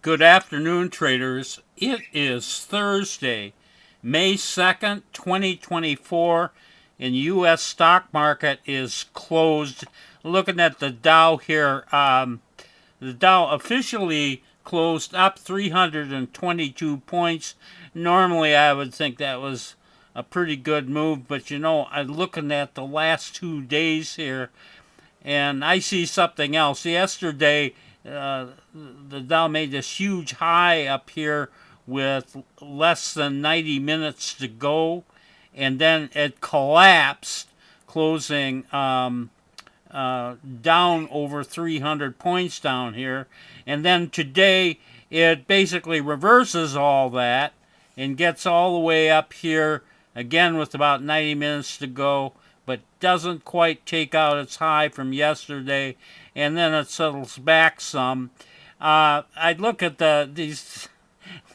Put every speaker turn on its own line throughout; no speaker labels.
Good afternoon, traders. It is Thursday, May 2nd, 2024, and U.S. stock market is closed. Looking at the Dow here, the Dow officially closed up 322 points. Normally, I would think that was a pretty good move, but I'm looking at the last 2 days here, and I see something else. Yesterday, the Dow made this huge high up here with less than 90 minutes to go, and then it collapsed, closing down over 300 points down here. And then today, it basically reverses all that and gets all the way up here again with about 90 minutes to go, but doesn't quite take out its high from yesterday, and then it settles back some. I'd look at these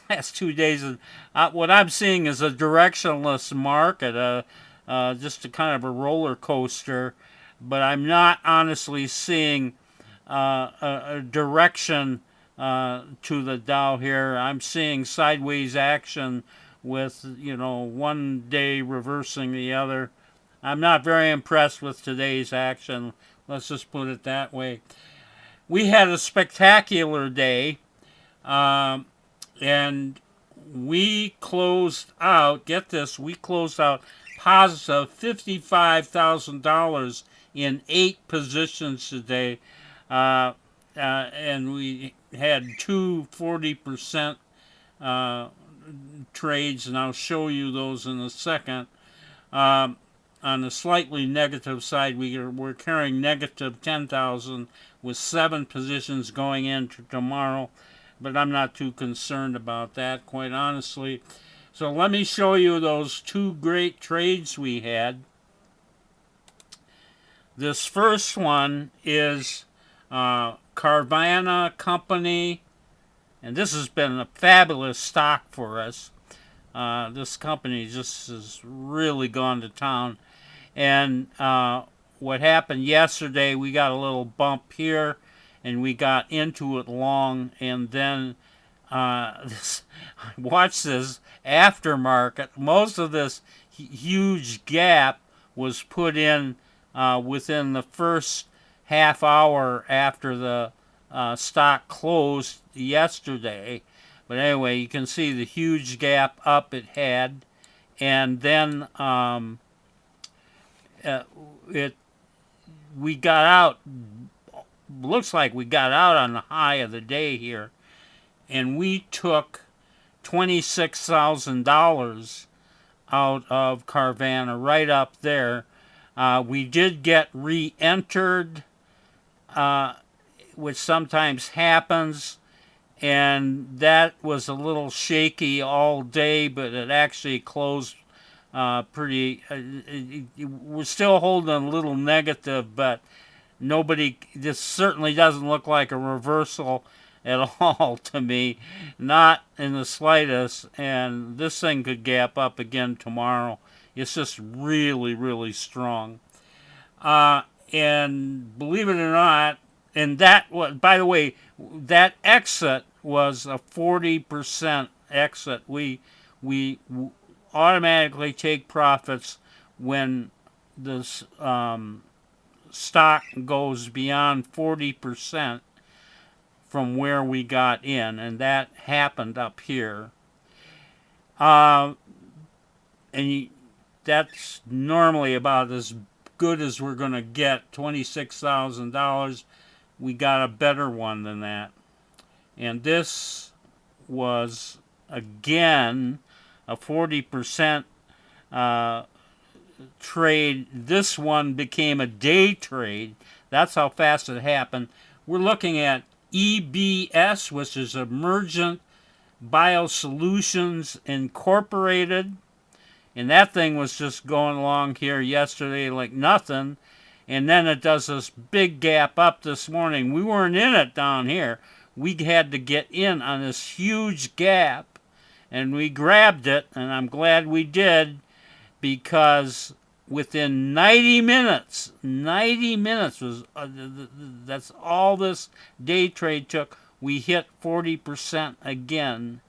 last 2 days, and what I'm seeing is a directionless market, just a kind of a roller coaster, but I'm not honestly seeing a direction to the Dow here. I'm seeing sideways action with, one day reversing the other. I'm not very impressed with today's action. Let's just put it that way. We had a spectacular day, and we closed out, get this, we closed out positive $55,000 in 8 positions today. And we had two 40% trades, and I'll show you those in a second. On the slightly negative side, we're carrying negative 10,000 with 7 positions going into tomorrow, but I'm not too concerned about that, quite honestly. So let me show you those two great trades we had. This first one is Carvana Company, and this has been a fabulous stock for us. This company just has really gone to town. And what happened yesterday, we got a little bump here, and we got into it long, and then watch this aftermarket. Most of this huge gap was put in within the first half hour after the stock closed yesterday. But anyway, you can see the huge gap up it had, and then it we got out. Looks like we got out on the high of the day here, and we took $26,000 out of Carvana right up there. We did get re-entered, which sometimes happens, and that was a little shaky all day, but it actually closed pretty. We're still holding a little negative, but this certainly doesn't look like a reversal at all to me, not in the slightest. And this thing could gap up again tomorrow. It's just really, really strong. And believe it or not, and that was, by the way, that exit was a 40% exit. We automatically take profits when this stock goes beyond 40% from where we got in, and that happened up here. And that's normally about as good as we're going to get, $26,000. We got a better one than that. And this was, again, a 40% trade. This one became a day trade. That's how fast it happened. We're looking at EBS, which is Emergent Biosolutions Incorporated. And that thing was just going along here yesterday like nothing. And then it does this big gap up this morning. We weren't in it down here. We had to get in on this huge gap. And we grabbed it. And I'm glad we did, because within 90 minutes was that's all this day trade took. we hit 40% again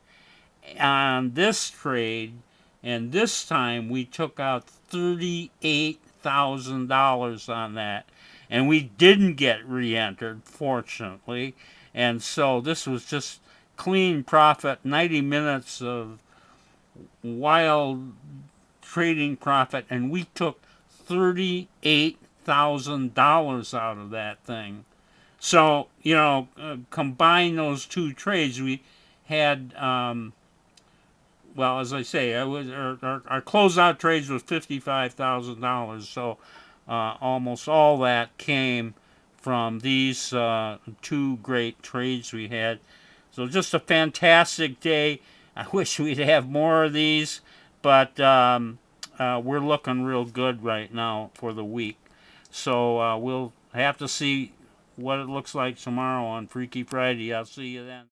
on this trade, and this time we took out $38,000 on that, and we didn't get re-entered, fortunately. And so this was just clean profit, 90 minutes of wild trading profit, and we took $38,000 out of that thing. So, combine those two trades, we had, well, as I say, our closeout trades was $55,000. So almost all that came from these two great trades we had. So just a fantastic day. I wish we'd have more of these, but we're looking real good right now for the week. So we'll have to see what it looks like tomorrow on Freaky Friday. I'll see you then.